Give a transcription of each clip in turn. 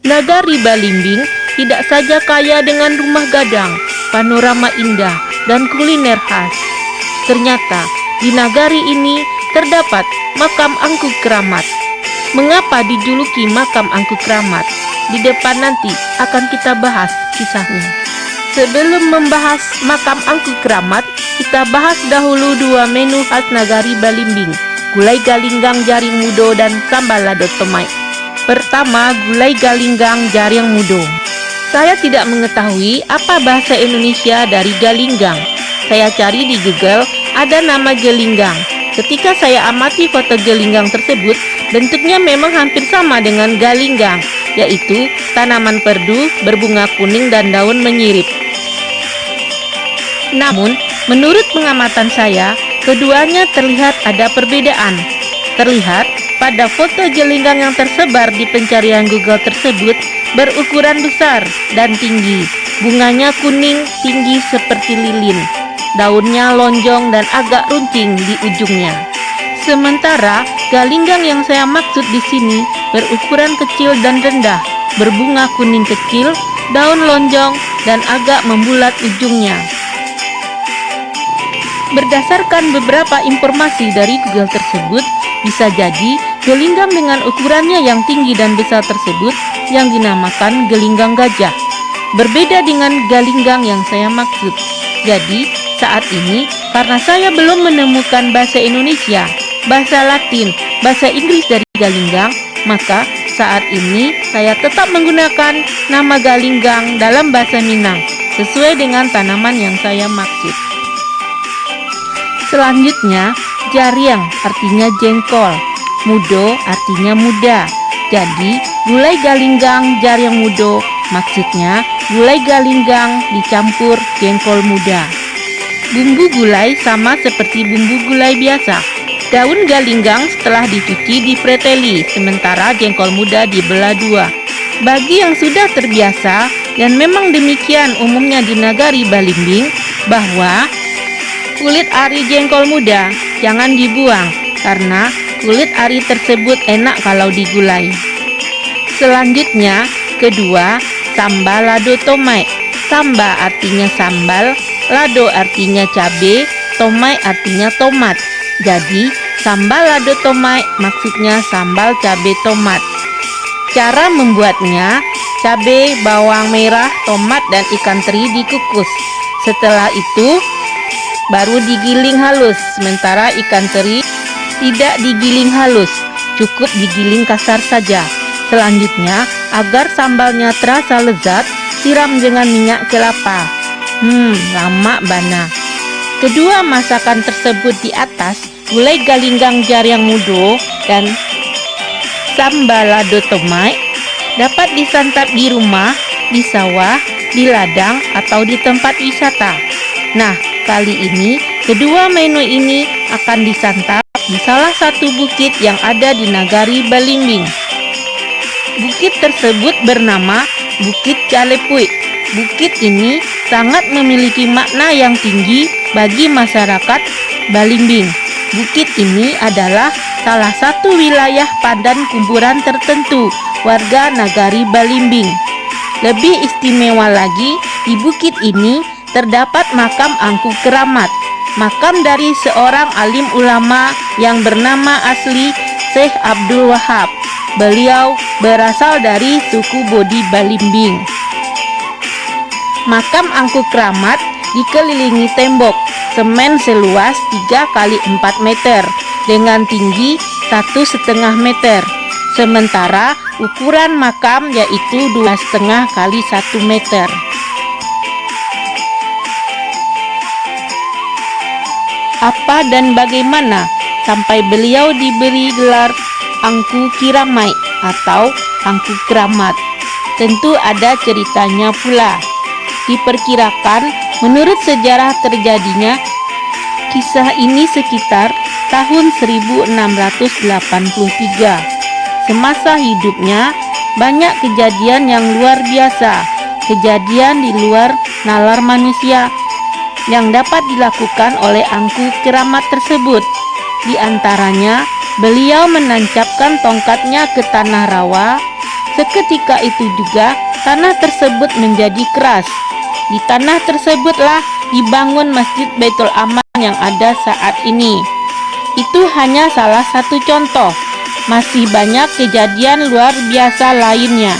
Nagari Balimbing tidak saja kaya dengan rumah gadang, panorama indah, dan kuliner khas. Ternyata di nagari ini terdapat makam Angku Keramat. Mengapa dijuluki makam Angku Keramat? Di depan nanti akan kita bahas kisahnya. Sebelum membahas makam Angku Keramat, kita bahas dahulu dua menu khas nagari Balimbing, gulai galinggang jaring mudo dan sambal lado tomai. Pertama, gulai galinggang jaring mudo. Saya tidak mengetahui apa bahasa Indonesia dari galinggang. Saya cari di Google, ada nama gelinggang. Ketika saya amati foto gelinggang tersebut, bentuknya memang hampir sama dengan galinggang, yaitu tanaman perdu berbunga kuning dan daun menyirip. Namun, menurut pengamatan saya, keduanya terlihat ada perbedaan. Terlihat pada foto gelinggang yang tersebar di pencarian Google tersebut berukuran besar dan tinggi. Bunganya kuning, tinggi seperti lilin. Daunnya lonjong dan agak runcing di ujungnya. Sementara galinggang yang saya maksud di sini berukuran kecil dan rendah, berbunga kuning kecil, daun lonjong dan agak membulat ujungnya. Berdasarkan beberapa informasi dari Google tersebut, bisa jadi gelinggang dengan ukurannya yang tinggi dan besar tersebut yang dinamakan gelinggang gajah. Berbeda dengan galinggang yang saya maksud. Jadi, saat ini karena saya belum menemukan bahasa Indonesia, bahasa Latin, bahasa Inggris dari galinggang, maka saat ini saya tetap menggunakan nama galinggang dalam bahasa Minang sesuai dengan tanaman yang saya maksud. Selanjutnya, jariang artinya jengkol, mudo artinya muda. Jadi, gulai galinggang jariang mudo maksudnya gulai galinggang dicampur jengkol muda. Bumbu gulai sama seperti bumbu gulai biasa. Daun galinggang setelah dicuci dipreteli, sementara jengkol muda dibelah dua. Bagi yang sudah terbiasa, dan memang demikian umumnya di nagari Balimbing, bahwa kulit ari jengkol muda jangan dibuang karena kulit ari tersebut enak kalau digulai. Selanjutnya, kedua, sambal lado tomai. Samba artinya sambal, lado artinya cabai, tomai artinya tomat. Jadi, sambal lado tomai maksudnya sambal cabai tomat. Cara membuatnya, cabai, bawang merah, tomat, dan ikan teri dikukus. Setelah itu, baru digiling halus, sementara ikan teri tidak digiling halus, cukup digiling kasar saja. Selanjutnya, agar sambalnya terasa lezat, siram dengan minyak kelapa. Lama bana. Kedua masakan tersebut di atas, gulai galinggang jariang mudo dan sambal lado tomai, dapat disantap di rumah, di sawah, di ladang, atau di tempat wisata. Nah, kali ini kedua menu ini akan disantap di salah satu bukit yang ada di nagari Balimbing. Bukit tersebut bernama Bukit Calepui. Bukit ini sangat memiliki makna yang tinggi bagi masyarakat Balimbing. Bukit ini adalah salah satu wilayah padan kuburan tertentu warga nagari Balimbing. Lebih istimewa lagi, di bukit ini terdapat makam Angku Keramat, makam dari seorang alim ulama yang bernama asli Syekh Abdul Wahab. Beliau berasal dari suku Bodi Balimbing. Makam Angku Keramat dikelilingi tembok semen seluas 3 x 4 meter dengan tinggi 1,5 meter. Sementara ukuran makam yaitu 2,5 x 1 meter. Apa dan bagaimana sampai beliau diberi gelar Angku Kiramai atau Angku Keramat? Tentu ada ceritanya pula. Diperkirakan menurut sejarah terjadinya kisah ini sekitar tahun 1683. Semasa hidupnya banyak kejadian yang luar biasa, kejadian di luar nalar manusia yang dapat dilakukan oleh Angku Keramat tersebut. Di antaranya, beliau menancapkan tongkatnya ke tanah rawa Seketika itu juga tanah tersebut menjadi keras. Di tanah tersebutlah dibangun Masjid Baitul Aman yang ada saat ini. Itu hanya salah satu contoh. Masih banyak kejadian luar biasa lainnya.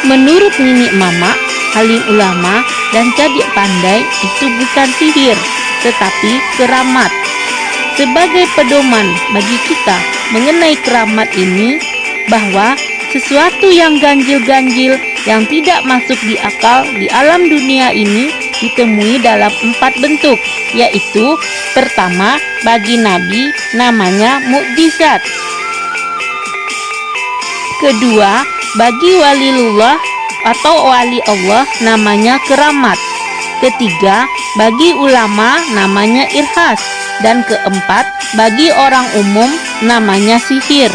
Menurut Nini Mama, alim ulama dan cadik pandai itu bukan sihir, tetapi keramat. Sebagai pedoman bagi kita mengenai keramat ini, bahwa sesuatu yang ganjil-ganjil yang tidak masuk di akal di alam dunia ini ditemui dalam 4 bentuk, yaitu pertama, bagi Nabi namanya mukjizat. Kedua, bagi waliullah atau wali Allah namanya keramat. Ketiga, bagi ulama namanya irhas. Dan keempat, bagi orang umum namanya sihir.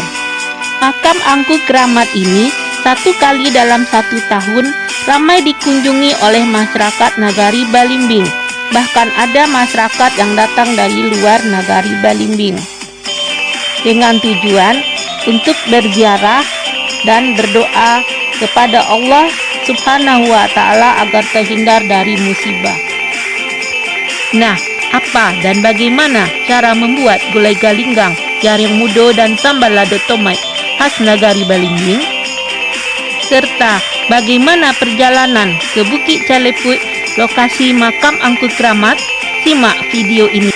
Makam angku keramat ini 1 kali dalam 1 tahun ramai dikunjungi oleh masyarakat Nagari Balimbing. Bahkan ada masyarakat yang datang dari luar Nagari Balimbing dengan tujuan untuk berziarah dan berdoa kepada Allah Subhanahu wa Ta'ala agar terhindar dari musibah. Nah, apa dan bagaimana cara membuat gulai galinggang, jaring mudo dan sambal lado tomat khas Nagari Balimbing? Serta bagaimana perjalanan ke Bukit Caleput, lokasi makam angku keramat? Simak video ini.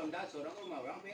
Honda seorang rumah orang pe